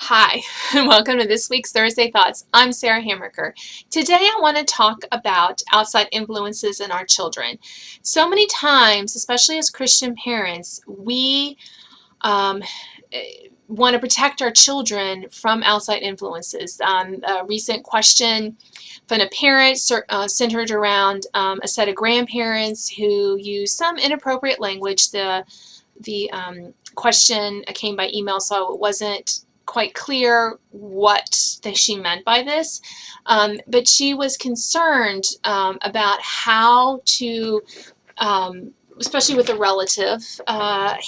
Hi, and welcome to this week's Thursday Thoughts. I'm Sarah Hamricker. Today I want to talk about outside influences in our children. So many times, especially as Christian parents, we um, want to protect our children from outside influences. A recent question from a parent centered around a set of grandparents who used some inappropriate language. The question came by email, so it wasn't quite clear what she meant by this, but she was concerned about how to, especially with a relative,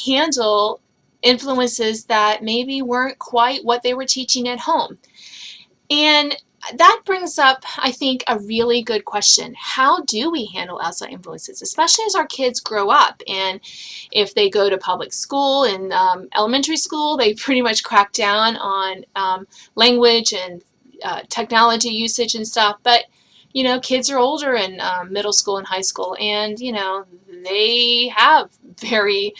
handle influences that maybe weren't quite what they were teaching at home. And that brings up, I think, a really good question. How do we handle outside influences, especially as our kids grow up? And if they go to public school and elementary school, they pretty much crack down on language and technology usage and stuff. But, you know, kids are older in middle school and high school, and, you know, they have very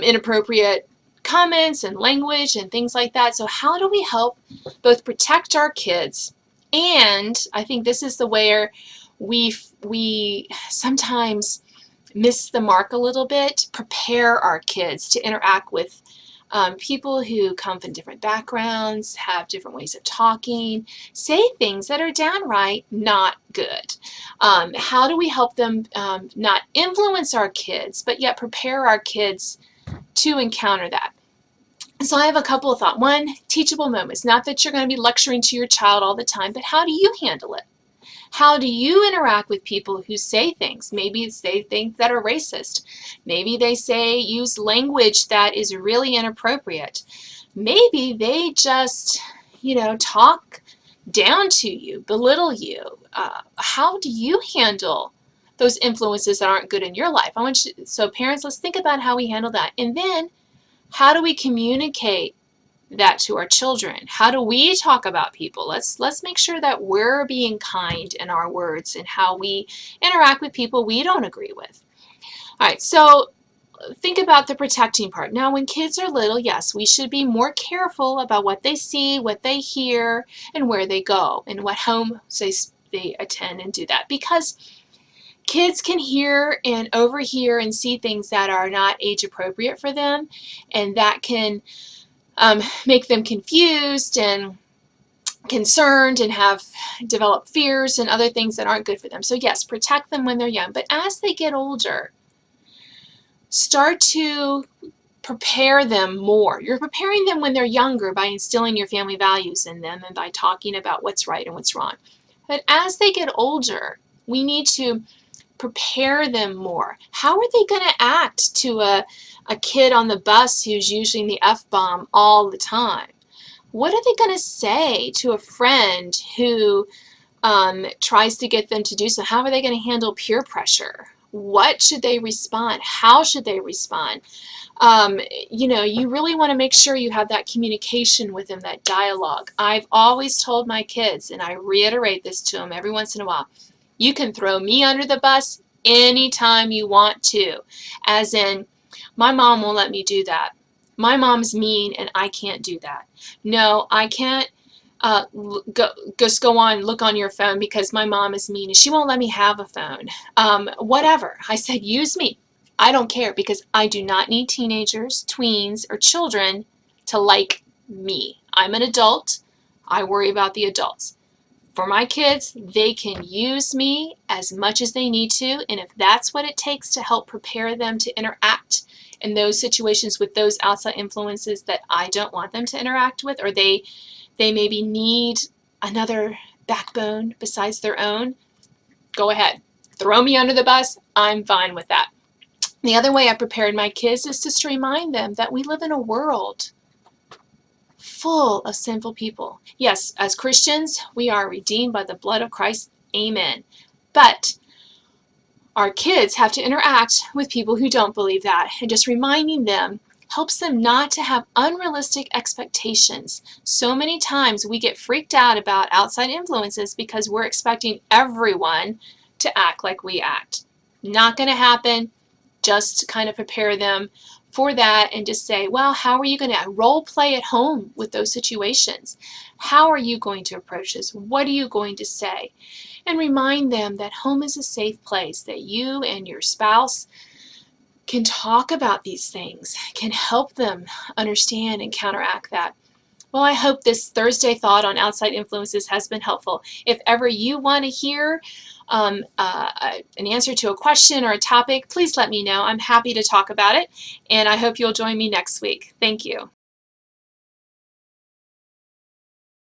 inappropriate comments and language and things like that. So how do we help both protect our kids, and I think this is the where we sometimes miss the mark a little bit, prepare our kids to interact with people who come from different backgrounds, have different ways of talking, say things that are downright not good. How do we help them not influence our kids, but yet prepare our kids to encounter that? So I have a couple of thoughts. One, teachable moments. Not that you're going to be lecturing to your child all the time, but how do you handle it? How do you interact with people who say things? Maybe they think that are racist. Maybe they use language that is really inappropriate. Maybe they just, talk down to you, belittle you. How do you handle those influences that aren't good in your life? So parents, let's think about how we handle that. And then, how do we communicate that to our children? How do we talk about people? Let's make sure that we're being kind in our words and how we interact with people we don't agree with. All right, so think about the protecting part. Now, when kids are little, yes, we should be more careful about what they see, what they hear, and where they go, and what home they attend and do that, because kids can hear and overhear and see things that are not age appropriate for them, and that can make them confused and concerned and have developed fears and other things that aren't good for them. So yes, protect them when they're young, but as they get older, start to prepare them more. You're preparing them when they're younger by instilling your family values in them and by talking about what's right and what's wrong. But as they get older, we need to prepare them more. How are they going to act to a kid on the bus who's using the F-bomb all the time? What are they going to say to a friend who tries to get them to do so? How are they going to handle peer pressure? What should they respond? How should they respond? You really want to make sure you have that communication with them, that dialogue. I've always told my kids, and I reiterate this to them every once in a while, you can throw me under the bus anytime you want to. As in, my mom won't let me do that. My mom's mean and I can't do that. No, I can't go on, look on your phone because my mom is mean and she won't let me have a phone. Whatever. I said, use me. I don't care, because I do not need teenagers, tweens, or children to like me. I'm an adult. I worry about the adults. For my kids, they can use me as much as they need to, and if that's what it takes to help prepare them to interact in those situations with those outside influences that I don't want them to interact with, or they maybe need another backbone besides their own, go ahead. Throw me under the bus. I'm fine with that. The other way I prepared my kids is just to remind them that we live in a world full of sinful people. Yes, as Christians, we are redeemed by the blood of Christ. Amen. But our kids have to interact with people who don't believe that, and just reminding them helps them not to have unrealistic expectations. So many times we get freaked out about outside influences because we're expecting everyone to act like we act. Not going to happen. Just to kind of prepare them for that and just say, well, how are you going to role play at home with those situations? How are you going to approach this? What are you going to say? And remind them that home is a safe place, that you and your spouse can talk about these things, can help them understand and counteract that. Well, I hope this Thursday thought on outside influences has been helpful. If ever you want to hear an answer to a question or a topic, please let me know. I'm happy to talk about it, and I hope you'll join me next week. Thank you.